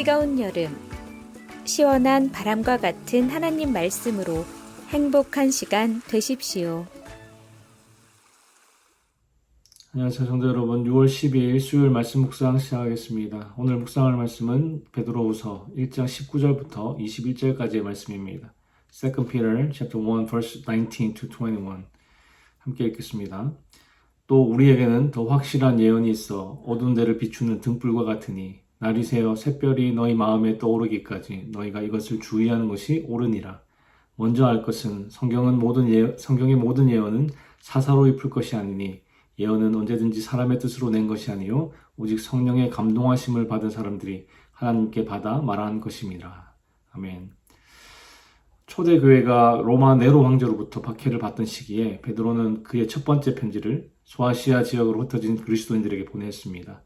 뜨거운 여름, 시원한 바람과 같은 하나님 말씀으로 행복한 시간 되십시오. 안녕하세요 성도 여러분, 6월 12일 수요일 말씀 묵상 시작하겠습니다. 오늘 묵상할 말씀은 베드로후서 1장 19절부터 21절까지의 말씀입니다. 2 Peter chapter 1 verse 19 to 21 함께 읽겠습니다. 또 우리에게는 더 확실한 예언이 있어 어두운 데를 비추는 등불과 같으니 날이 새어 샛별이 너희 마음에 떠오르기까지 너희가 이것을 주의하는 것이 옳으니라. 먼저 알 것은 성경의 모든 예언은 사사로이 풀 것이 아니니 예언은 언제든지 사람의 뜻으로 낸 것이 아니요 오직 성령의 감동하심을 받은 사람들이 하나님께 받아 말한 것임이라. 아멘. 초대교회가 로마 네로 황제로부터 박해를 받던 시기에 베드로는 그의 첫 번째 편지를 소아시아 지역으로 흩어진 그리스도인들에게 보냈습니다.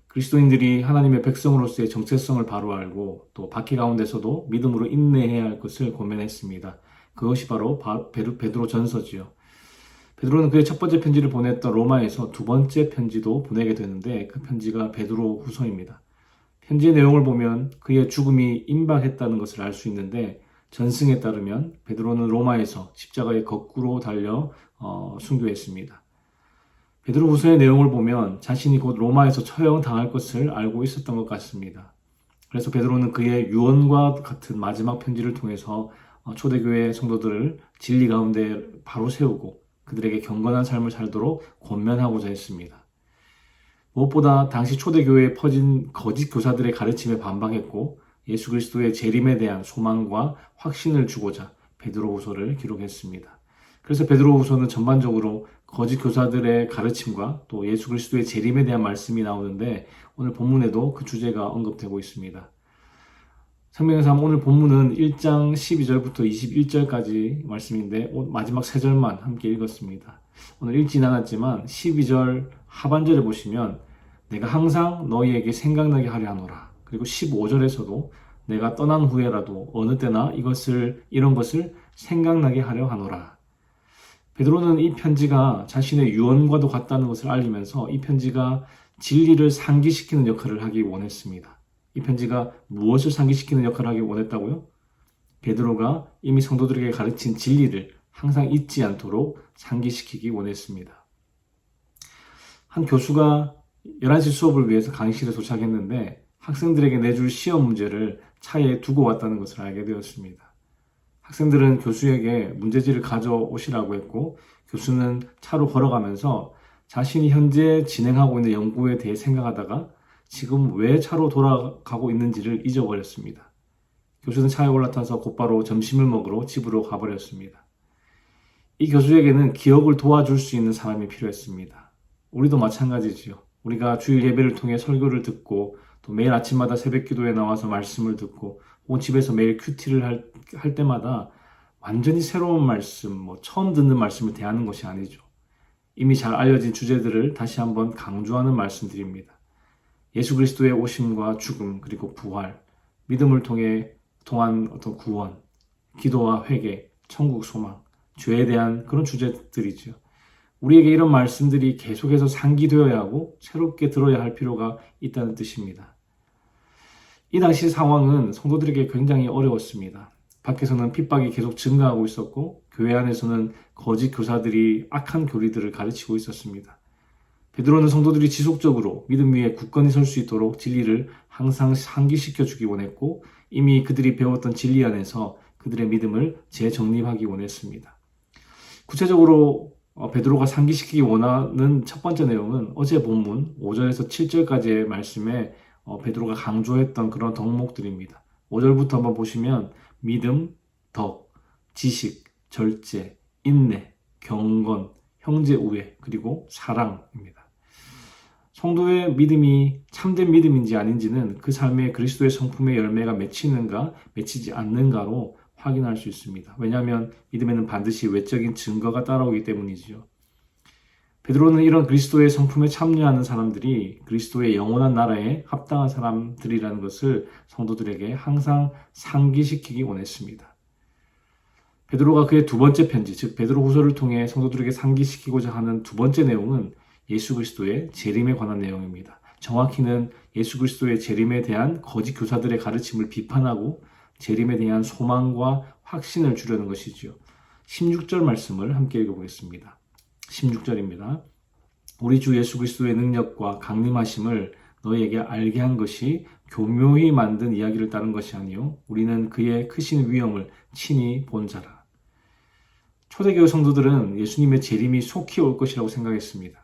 그리스도인들이 하나님의 백성으로서의 정체성을 바로 알고 또 박해 가운데서도 믿음으로 인내해야 할 것을 고면했습니다. 그것이 바로 베드로 전서지요. 베드로는 그의 첫 번째 편지를 보냈던 로마에서 두 번째 편지도 보내게 되는데 그 편지가 베드로 후서입니다. 편지의 내용을 보면 그의 죽음이 임박했다는 것을 알 수 있는데 전승에 따르면 베드로는 로마에서 십자가에 거꾸로 달려 순교했습니다. 베드로 후서의 내용을 보면 자신이 곧 로마에서 처형당할 것을 알고 있었던 것 같습니다. 그래서 베드로는 그의 유언과 같은 마지막 편지를 통해서 초대교회 성도들을 진리 가운데 바로 세우고 그들에게 경건한 삶을 살도록 권면하고자 했습니다. 무엇보다 당시 초대교회에 퍼진 거짓 교사들의 가르침에 반박했고 예수 그리스도의 재림에 대한 소망과 확신을 주고자 베드로후서를 기록했습니다. 그래서 베드로후서는 전반적으로 거짓 교사들의 가르침과 또 예수 그리스도의 재림에 대한 말씀이 나오는데 오늘 본문에도 그 주제가 언급되고 있습니다. 생명의 삶 오늘 본문은 1장 12절부터 21절까지 말씀인데 마지막 3절만 함께 읽었습니다. 오늘 읽진 않았지만 12절 하반절에 보시면 내가 항상 너희에게 생각나게 하려 하노라. 그리고 15절에서도 내가 떠난 후에라도 어느 때나 이런 것을 생각나게 하려 하노라. 베드로는 이 편지가 자신의 유언과도 같다는 것을 알리면서 이 편지가 진리를 상기시키는 역할을 하기 원했습니다. 이 편지가 무엇을 상기시키는 역할을 하기 원했다고요? 베드로가 이미 성도들에게 가르친 진리를 항상 잊지 않도록 상기시키기 원했습니다. 한 교수가 11시 수업을 위해서 강의실에 도착했는데 학생들에게 내줄 시험 문제를 차에 두고 왔다는 것을 알게 되었습니다. 학생들은 교수에게 문제지를 가져오시라고 했고 교수는 차로 걸어가면서 자신이 현재 진행하고 있는 연구에 대해 생각하다가 지금 왜 차로 돌아가고 있는지를 잊어버렸습니다. 교수는 차에 올라타서 곧바로 점심을 먹으러 집으로 가버렸습니다. 이 교수에게는 기억을 도와줄 수 있는 사람이 필요했습니다. 우리도 마찬가지지요. 우리가 주일 예배를 통해 설교를 듣고 또 매일 아침마다 새벽 기도에 나와서 말씀을 듣고 혹은 집에서 매일 큐티를 할 때마다 완전히 새로운 말씀, 처음 듣는 말씀을 대하는 것이 아니죠. 이미 잘 알려진 주제들을 다시 한번 강조하는 말씀드립니다. 예수 그리스도의 오심과 죽음 그리고 부활, 믿음을 통한 어떤 구원, 기도와 회개, 천국 소망, 죄에 대한 그런 주제들이죠. 우리에게 이런 말씀들이 계속해서 상기되어야 하고 새롭게 들어야 할 필요가 있다는 뜻입니다. 이 당시 상황은 성도들에게 굉장히 어려웠습니다. 밖에서는 핍박이 계속 증가하고 있었고 교회 안에서는 거짓 교사들이 악한 교리들을 가르치고 있었습니다. 베드로는 성도들이 지속적으로 믿음 위에 굳건히 설 수 있도록 진리를 항상 상기시켜 주기 원했고 이미 그들이 배웠던 진리 안에서 그들의 믿음을 재정립하기 원했습니다. 구체적으로 베드로가 상기시키기 원하는 첫 번째 내용은 어제 본문 5절에서 7절까지의 말씀에 베드로가 강조했던 그런 덕목들입니다. 5절부터 한번 보시면 믿음, 덕, 지식, 절제, 인내, 경건, 형제 우애, 그리고 사랑입니다. 성도의 믿음이 참된 믿음인지 아닌지는 그 삶에 그리스도의 성품의 열매가 맺히는가, 맺히지 않는가로 확인할 수 있습니다. 왜냐하면 믿음에는 반드시 외적인 증거가 따라오기 때문이지요. 베드로는 이런 그리스도의 성품에 참여하는 사람들이 그리스도의 영원한 나라에 합당한 사람들이라는 것을 성도들에게 항상 상기시키기 원했습니다. 베드로가 그의 두 번째 편지, 즉 베드로 후서를 통해 성도들에게 상기시키고자 하는 두 번째 내용은 예수 그리스도의 재림에 관한 내용입니다. 정확히는 예수 그리스도의 재림에 대한 거짓 교사들의 가르침을 비판하고 재림에 대한 소망과 확신을 주려는 것이지요. 16절 말씀을 함께 읽어보겠습니다. 16절입니다. 우리 주 예수 그리스도의 능력과 강림하심을 너희에게 알게 한 것이 교묘히 만든 이야기를 따른 것이 아니요 우리는 그의 크신 위엄을 친히 본 자라. 초대교회 성도들은 예수님의 재림이 속히 올 것이라고 생각했습니다.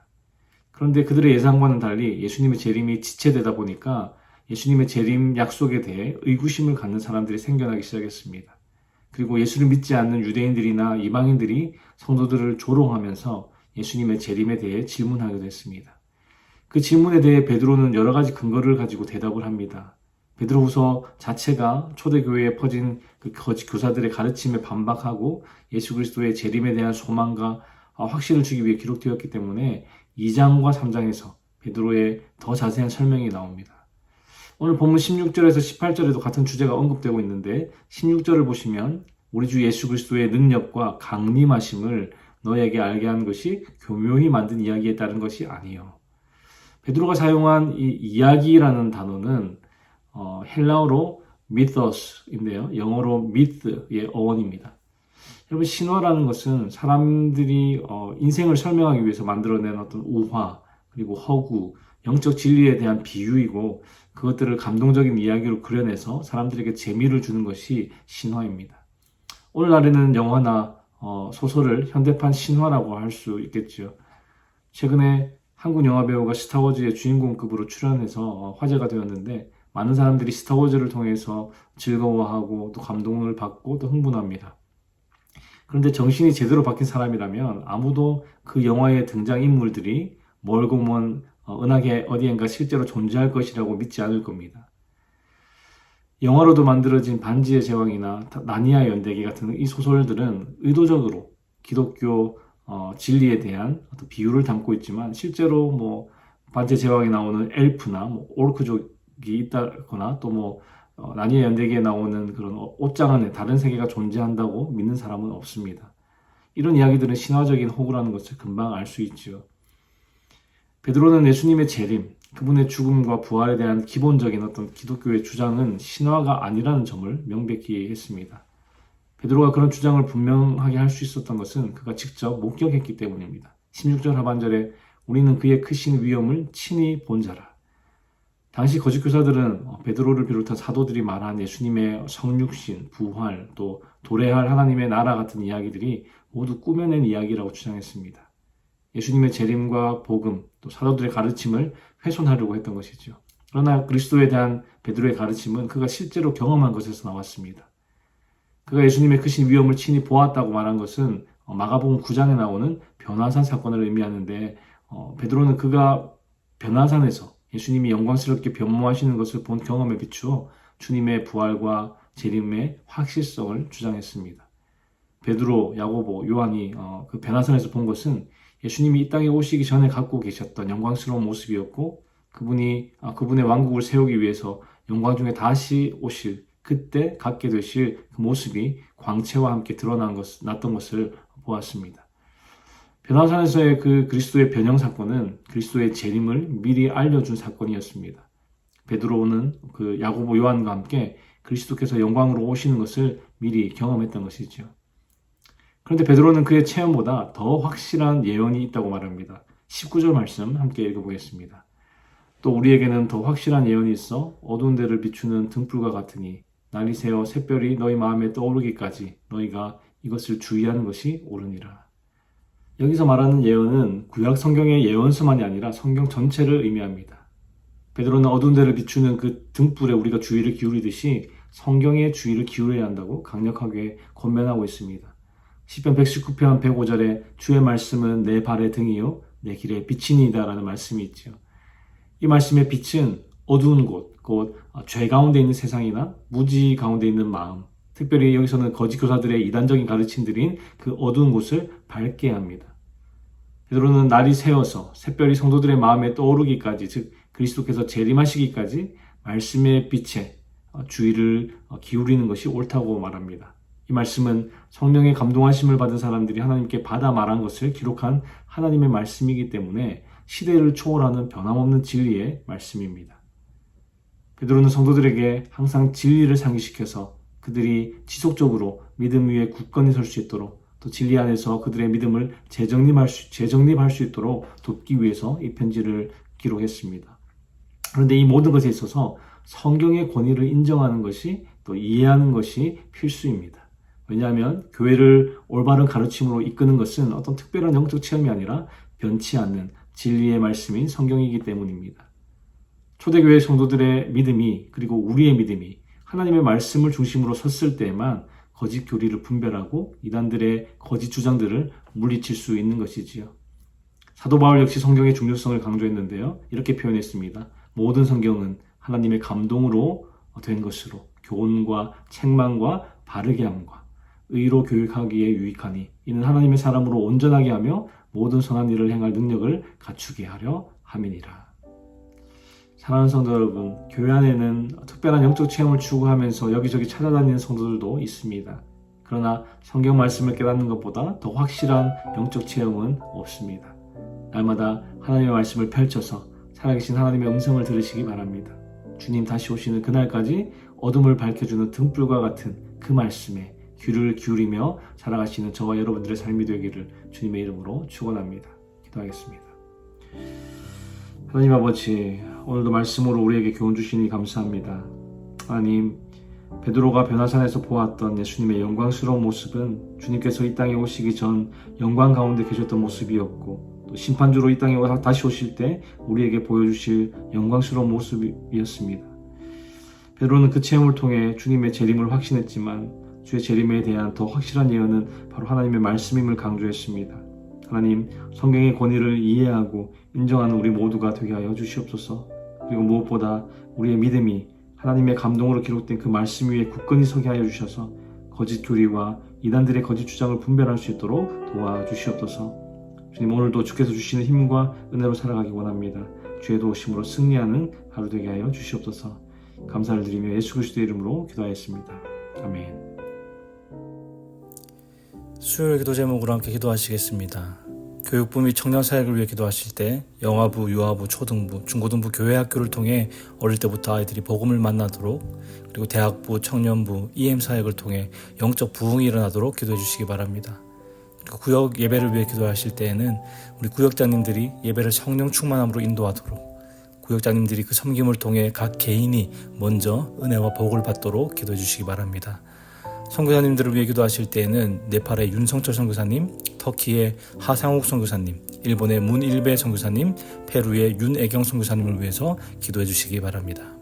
그런데 그들의 예상과는 달리 예수님의 재림이 지체되다 보니까 예수님의 재림 약속에 대해 의구심을 갖는 사람들이 생겨나기 시작했습니다. 그리고 예수를 믿지 않는 유대인들이나 이방인들이 성도들을 조롱하면서 예수님의 재림에 대해 질문하기도 했습니다. 그 질문에 대해 베드로는 여러 가지 근거를 가지고 대답을 합니다. 베드로후서 자체가 초대교회에 퍼진 그 거짓 교사들의 가르침에 반박하고 예수 그리스도의 재림에 대한 소망과 확신을 주기 위해 기록되었기 때문에 2장과 3장에서 베드로의 더 자세한 설명이 나옵니다. 오늘 본문 16절에서 18절에도 같은 주제가 언급되고 있는데 16절을 보시면 우리 주 예수 그리스도의 능력과 강림하심을 너에게 알게 한 것이 교묘히 만든 이야기에 따른 것이 아니요. 베드로가 사용한 이 이야기라는 단어는 헬라어로 mythos인데요. 영어로 myth의 어원입니다. 여러분, 신화라는 것은 사람들이 인생을 설명하기 위해서 만들어낸 어떤 우화, 그리고 허구, 영적 진리에 대한 비유이고 그것들을 감동적인 이야기로 그려내서 사람들에게 재미를 주는 것이 신화입니다. 오늘날에는 영화나 소설을 현대판 신화라고 할 수 있겠죠. 최근에 한국 영화배우가 스타워즈의 주인공급으로 출연해서 화제가 되었는데 많은 사람들이 스타워즈를 통해서 즐거워하고 또 감동을 받고 또 흥분합니다. 그런데 정신이 제대로 박힌 사람이라면 아무도 그 영화의 등장인물들이 멀고 먼 은하계 어디엔가 실제로 존재할 것이라고 믿지 않을 겁니다. 영화로도 만들어진 반지의 제왕이나 나니아 연대기 같은 이 소설들은 의도적으로 기독교 진리에 대한 어떤 비유를 담고 있지만 실제로 반지의 제왕에 나오는 엘프나 오르크족이 있다거나 또 나니아 연대기에 나오는 그런 옷장 안에 다른 세계가 존재한다고 믿는 사람은 없습니다. 이런 이야기들은 신화적인 호구라는 것을 금방 알 수 있죠. 베드로는 예수님의 재림, 그분의 죽음과 부활에 대한 기본적인 어떤 기독교의 주장은 신화가 아니라는 점을 명백히 했습니다. 베드로가 그런 주장을 분명하게 할 수 있었던 것은 그가 직접 목격했기 때문입니다. 16절 하반절에 우리는 그의 크신 위엄을 친히 본 자라. 당시 거짓 교사들은 베드로를 비롯한 사도들이 말한 예수님의 성육신, 부활, 또 도래할 하나님의 나라 같은 이야기들이 모두 꾸며낸 이야기라고 주장했습니다. 예수님의 재림과 복음, 또 사도들의 가르침을 훼손하려고 했던 것이죠. 그러나 그리스도에 대한 베드로의 가르침은 그가 실제로 경험한 것에서 나왔습니다. 그가 예수님의 크신 위엄을 친히 보았다고 말한 것은 마가복음 9장에 나오는 변화산 사건을 의미하는데 베드로는 그가 변화산에서 예수님이 영광스럽게 변모하시는 것을 본 경험에 비추어 주님의 부활과 재림의 확실성을 주장했습니다. 베드로, 야고보, 요한이 그 변화산에서 본 것은 예수님이 이 땅에 오시기 전에 갖고 계셨던 영광스러운 모습이었고 그분의 왕국을 세우기 위해서 영광 중에 다시 오실 그때 갖게 되실 그 모습이 광채와 함께 드러났던 것을 보았습니다. 변화산에서의 그 그리스도의 변형 사건은 그리스도의 재림을 미리 알려준 사건이었습니다. 베드로는 그 야고보 요한과 함께 그리스도께서 영광으로 오시는 것을 미리 경험했던 것이죠. 그런데 베드로는 그의 체험보다 더 확실한 예언이 있다고 말합니다. 19절 말씀 함께 읽어보겠습니다. 또 우리에게는 더 확실한 예언이 있어 어두운 데를 비추는 등불과 같으니 날이 새어 샛별이 너희 마음에 떠오르기까지 너희가 이것을 주의하는 것이 옳으니라. 여기서 말하는 예언은 구약 성경의 예언서만이 아니라 성경 전체를 의미합니다. 베드로는 어두운 데를 비추는 그 등불에 우리가 주의를 기울이듯이 성경에 주의를 기울여야 한다고 강력하게 권면하고 있습니다. 시편 119편 105절에 주의 말씀은 내 발의 등이요 내 길의 빛이니이다 라는 말씀이 있죠. 이 말씀의 빛은 어두운 곳, 곧 죄 가운데 있는 세상이나 무지 가운데 있는 마음, 특별히 여기서는 거짓 교사들의 이단적인 가르침들인 그 어두운 곳을 밝게 합니다. 베드로는 날이 새어서 샛별이 성도들의 마음에 떠오르기까지, 즉 그리스도께서 재림하시기까지 말씀의 빛에 주의를 기울이는 것이 옳다고 말합니다. 이 말씀은 성령의 감동하심을 받은 사람들이 하나님께 받아 말한 것을 기록한 하나님의 말씀이기 때문에 시대를 초월하는 변함없는 진리의 말씀입니다. 베드로는 성도들에게 항상 진리를 상기시켜서 그들이 지속적으로 믿음 위에 굳건히 설 수 있도록, 또 진리 안에서 그들의 믿음을 재정립할 수 있도록 돕기 위해서 이 편지를 기록했습니다. 그런데 이 모든 것에 있어서 성경의 권위를 인정하는 것이, 또 이해하는 것이 필수입니다. 왜냐하면 교회를 올바른 가르침으로 이끄는 것은 어떤 특별한 영적 체험이 아니라 변치 않는 진리의 말씀인 성경이기 때문입니다. 초대교회 성도들의 믿음이, 그리고 우리의 믿음이 하나님의 말씀을 중심으로 섰을 때에만 거짓 교리를 분별하고 이단들의 거짓 주장들을 물리칠 수 있는 것이지요. 사도 바울 역시 성경의 중요성을 강조했는데요. 이렇게 표현했습니다. 모든 성경은 하나님의 감동으로 된 것으로 교훈과 책망과 바르게 함과 의로 교육하기에 유익하니 이는 하나님의 사람으로 온전하게 하며 모든 선한 일을 행할 능력을 갖추게 하려 함이니라. 사랑하는 성도 여러분, 교회 안에는 특별한 영적 체험을 추구하면서 여기저기 찾아다니는 성도들도 있습니다. 그러나 성경 말씀을 깨닫는 것보다 더 확실한 영적 체험은 없습니다. 날마다 하나님의 말씀을 펼쳐서 살아계신 하나님의 음성을 들으시기 바랍니다. 주님 다시 오시는 그날까지 어둠을 밝혀주는 등불과 같은 그 말씀에 귀를 기울이며 살아가시는 저와 여러분들의 삶이 되기를 주님의 이름으로 축원합니다. 기도하겠습니다. 하나님 아버지, 오늘도 말씀으로 우리에게 교훈 주시니 감사합니다. 하나님, 베드로가 변화산에서 보았던 예수님의 영광스러운 모습은 주님께서 이 땅에 오시기 전 영광 가운데 계셨던 모습이었고, 또 심판주로 이 땅에 다시 오실 때 우리에게 보여주실 영광스러운 모습이었습니다. 베드로는 그 체험을 통해 주님의 재림을 확신했지만 주의 재림에 대한 더 확실한 예언은 바로 하나님의 말씀임을 강조했습니다. 하나님, 성경의 권위를 이해하고 인정하는 우리 모두가 되게 하여 주시옵소서. 그리고 무엇보다 우리의 믿음이 하나님의 감동으로 기록된 그 말씀 위에 굳건히 서게 하여 주셔서 거짓 교리와 이단들의 거짓 주장을 분별할 수 있도록 도와주시옵소서. 주님, 오늘도 주께서 주시는 힘과 은혜로 살아가기 원합니다. 주의 도우심으로 승리하는 하루 되게 하여 주시옵소서. 감사를 드리며 예수 그리스도의 이름으로 기도하였습니다. 아멘. 수요일 기도 제목으로 함께 기도하시겠습니다. 교육부 및 청년사역을 위해 기도하실 때 영아부, 유아부, 초등부, 중고등부 교회학교를 통해 어릴 때부터 아이들이 복음을 만나도록, 그리고 대학부, 청년부, EM사역을 통해 영적 부흥이 일어나도록 기도해 주시기 바랍니다. 구역 예배를 위해 기도하실 때에는 우리 구역장님들이 예배를 성령 충만함으로 인도하도록, 구역장님들이 그 섬김을 통해 각 개인이 먼저 은혜와 복을 받도록 기도해 주시기 바랍니다. 선교사님들을 위해 기도하실 때에는 네팔의 윤성철 선교사님, 터키의 하상욱 선교사님, 일본의 문일배 선교사님, 페루의 윤애경 선교사님을 위해서 기도해 주시기 바랍니다.